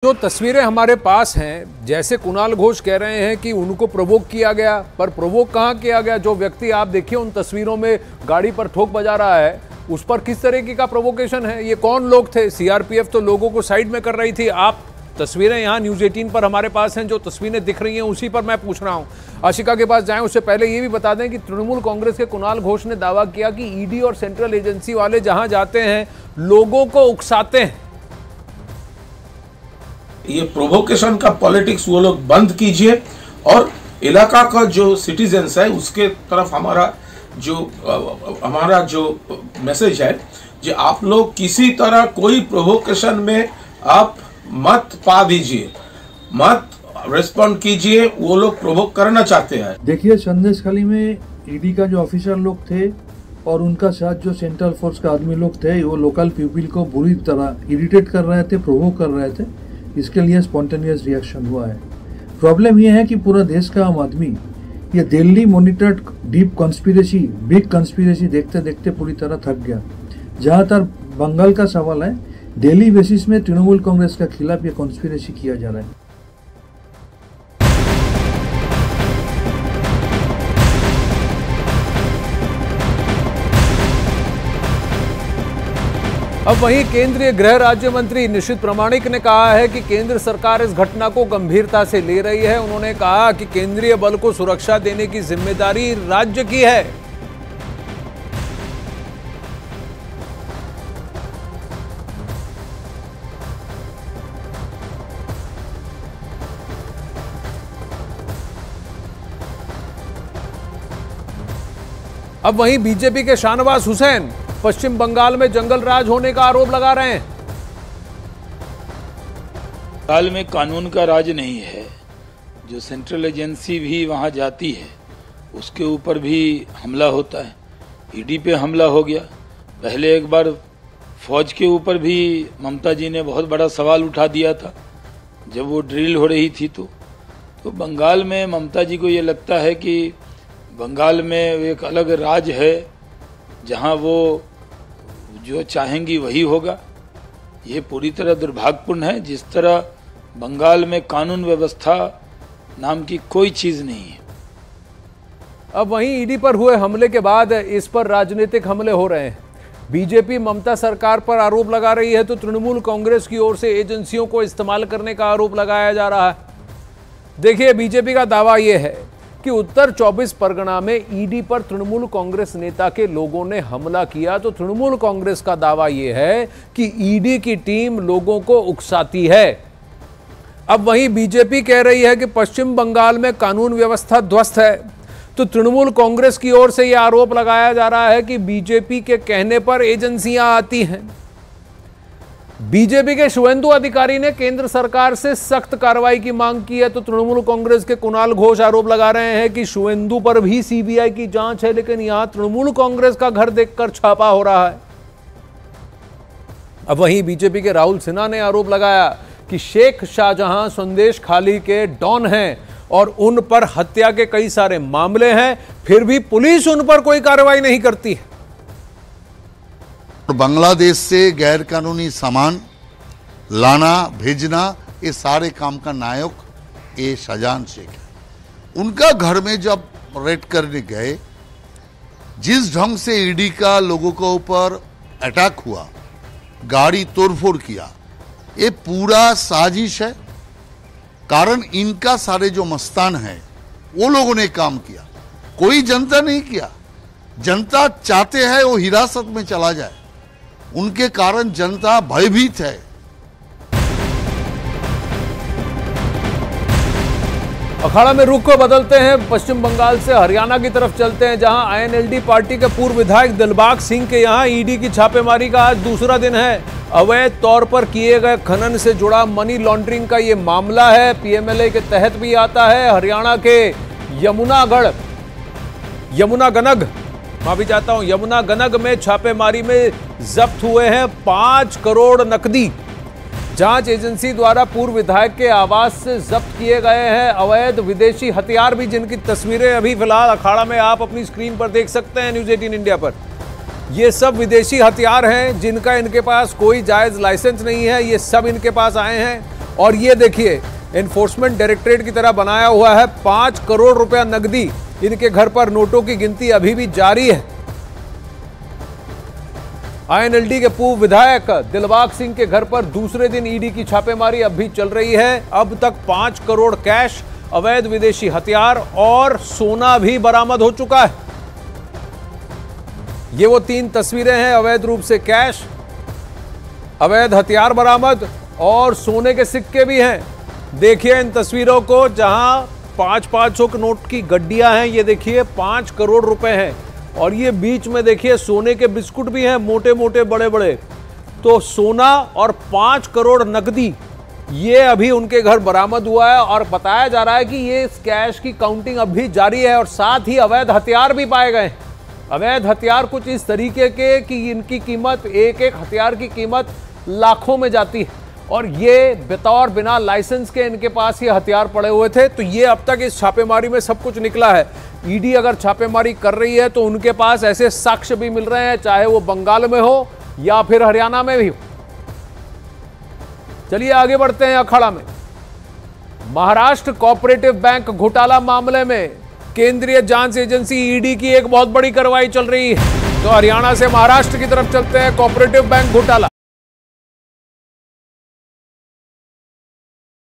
जो तस्वीरें हमारे पास हैं, जैसे कुणाल घोष कह रहे हैं कि उनको प्रोवोक किया गया, पर प्रोवोक कहां किया गया? जो व्यक्ति आप देखिए उन तस्वीरों में गाड़ी पर ठोक बजा रहा है, उस पर किस तरीके का प्रोवोकेशन है? ये कौन लोग थे? सीआरपीएफ तो लोगों को साइड में कर रही थी। आप तस्वीरें यहां न्यूज 18 पर हमारे पास हैं, जो तस्वीरें दिख रही हैं उसी पर मैं पूछ रहा हूं। आशिका के पास जाएं उससे पहले ये भी बता दें कि तृणमूल कांग्रेस के कुणाल घोष ने दावा किया कि ईडी और सेंट्रल एजेंसी वाले जहां जाते हैं लोगों को उकसाते हैं। ये प्रोवोकेशन का पॉलिटिक्स वो लोग बंद कीजिए और इलाका का जो सिटीजन्स है उसके तरफ हमारा जो मैसेज है कि आप लोग किसी तरह कोई प्रोवोकेशन में आप मत पा दीजिए, मत रिस्पॉन्ड कीजिए। वो लोग प्रोवोक करना चाहते हैं। देखिए, संदेशखाली में ईडी का जो ऑफिसर लोग थे और उनका साथ जो सेंट्रल फोर्स का आदमी लोग थे, वो लोकल पीपल को बुरी तरह इरिटेट कर रहे थे, प्रोवोक कर रहे थे। इसके लिए स्पॉन्टेनियस रिएक्शन हुआ है। प्रॉब्लम यह है कि पूरा देश का आम आदमी ये Delhi monitored deep conspiracy, big conspiracy देखते देखते पूरी तरह थक गया। जहाँ तक बंगाल का सवाल है, डेली बेसिस में तृणमूल कांग्रेस के खिलाफ ये कॉन्स्पिरेसी किया जा रहा है। अब वहीं केंद्रीय गृह राज्य मंत्री निशित प्रामाणिक ने कहा है कि केंद्र सरकार इस घटना को गंभीरता से ले रही है। उन्होंने कहा कि केंद्रीय बल को सुरक्षा देने की जिम्मेदारी राज्य की है। अब वहीं बीजेपी के शाहनवाज हुसैन पश्चिम बंगाल में जंगल राज होने का आरोप लगा रहे हैं। बंगाल में कानून का राज नहीं है। जो सेंट्रल एजेंसी भी वहां जाती है उसके ऊपर भी हमला होता है। ईडी पे हमला हो गया। पहले एक बार फौज के ऊपर भी ममता जी ने बहुत बड़ा सवाल उठा दिया था जब वो ड्रिल हो रही थी। तो बंगाल में ममता जी को ये लगता है कि बंगाल में एक अलग राज है जहां वो जो चाहेंगी वही होगा। ये पूरी तरह दुर्भाग्यपूर्ण है। जिस तरह बंगाल में कानून व्यवस्था नाम की कोई चीज नहीं है। अब वहीं ईडी पर हुए हमले के बाद इस पर राजनीतिक हमले हो रहे हैं। बीजेपी ममता सरकार पर आरोप लगा रही है तो तृणमूल कांग्रेस की ओर से एजेंसियों को इस्तेमाल करने का आरोप लगाया जा रहा है। देखिए, बीजेपी का दावा यह है कि उत्तर 24 परगना में ईडी पर तृणमूल कांग्रेस नेता के लोगों ने हमला किया, तो तृणमूल कांग्रेस का दावा यह है कि ईडी की टीम लोगों को उकसाती है। अब वहीं बीजेपी कह रही है कि पश्चिम बंगाल में कानून व्यवस्था ध्वस्त है, तो तृणमूल कांग्रेस की ओर से यह आरोप लगाया जा रहा है कि बीजेपी के कहने पर एजेंसियां आती हैं। बीजेपी के शुवेंदु अधिकारी ने केंद्र सरकार से सख्त कार्रवाई की मांग की है, तो तृणमूल कांग्रेस के कुणाल घोष आरोप लगा रहे हैं कि शुवेंदु पर भी सीबीआई की जांच है, लेकिन यहां तृणमूल कांग्रेस का घर देखकर छापा हो रहा है। अब वहीं बीजेपी के राहुल सिन्हा ने आरोप लगाया कि शेख शाहजहां संदेश खाली के डॉन हैं और उन पर हत्या के कई सारे मामले हैं, फिर भी पुलिस उन पर कोई कार्रवाई नहीं करती है। बांग्लादेश से गैर कानूनी सामान लाना भेजना, ये सारे काम का नायक ये शाहजहां शेख है। उनका घर में जब रेड करने गए, जिस ढंग से ईडी का लोगों के ऊपर अटैक हुआ, गाड़ी तोड़फोड़ किया, ये पूरा साजिश है। कारण इनका सारे जो मस्तान है वो लोगों ने काम किया, कोई जनता नहीं किया। जनता चाहते हैं वो हिरासत में चला जाए, उनके कारण जनता भयभीत है। अखाड़ा में रुख को बदलते हैं, पश्चिम बंगाल से हरियाणा की तरफ चलते हैं, जहां आईएनएलडी पार्टी के पूर्व विधायक दिलबाग सिंह के यहां ईडी की छापेमारी का आज दूसरा दिन है। अवैध तौर पर किए गए खनन से जुड़ा मनी लॉन्ड्रिंग का यह मामला है। पीएमएलए के तहत भी आता है। हरियाणा के यमुनागनग में छापेमारी में जब्त हुए हैं 5 करोड़ नकदी। जांच एजेंसी द्वारा पूर्व विधायक के आवास से जब्त किए गए हैं अवैध विदेशी हथियार भी, जिनकी तस्वीरें अभी फिलहाल अखाड़ा में आप अपनी स्क्रीन पर देख सकते हैं न्यूज 18 इंडिया पर। ये सब विदेशी हथियार हैं जिनका इनके पास कोई जायज लाइसेंस नहीं है, ये सब इनके पास आए हैं और ये देखिए एनफोर्समेंट डायरेक्टरेट की तरह बनाया हुआ है। 5 करोड़ रुपया नकदी इनके घर पर, नोटों की गिनती अभी भी जारी है। आईएनएलडी के पूर्व विधायक दिलबाग सिंह के घर पर दूसरे दिन ईडी की छापेमारी अब भी चल रही है। अब तक 5 करोड़ कैश, अवैध विदेशी हथियार और सोना भी बरामद हो चुका है। ये वो 3 तस्वीरें हैं, अवैध रूप से कैश, अवैध हथियार बरामद और सोने के सिक्के भी हैं। देखिए इन तस्वीरों को, जहां 500 के नोट की गड्डियां हैं, ये देखिए 5 करोड़ रुपए हैं। और ये बीच में देखिए सोने के बिस्कुट भी हैं, मोटे मोटे बड़े बड़े। तो सोना और 5 करोड़ नकदी ये अभी उनके घर बरामद हुआ है। और बताया जा रहा है कि ये कैश की काउंटिंग अभी जारी है और साथ ही अवैध हथियार भी पाए गए। अवैध हथियार कुछ इस तरीके के कि इनकी कीमत, एक एक हथियार की कीमत लाखों में जाती है। और ये बतौर बिना लाइसेंस के इनके पास ये हथियार पड़े हुए थे। तो ये अब तक इस छापेमारी में सब कुछ निकला है। ईडी अगर छापेमारी कर रही है तो उनके पास ऐसे साक्ष्य भी मिल रहे हैं, चाहे वो बंगाल में हो या फिर हरियाणा में भी हो। चलिए आगे बढ़ते हैं अखाड़ा में। महाराष्ट्र कोऑपरेटिव बैंक घोटाला मामले में केंद्रीय जांच एजेंसी ईडी की एक बहुत बड़ी कार्रवाई चल रही है। तो हरियाणा से महाराष्ट्र की तरफ चलते हैं। कोऑपरेटिव बैंक घोटाला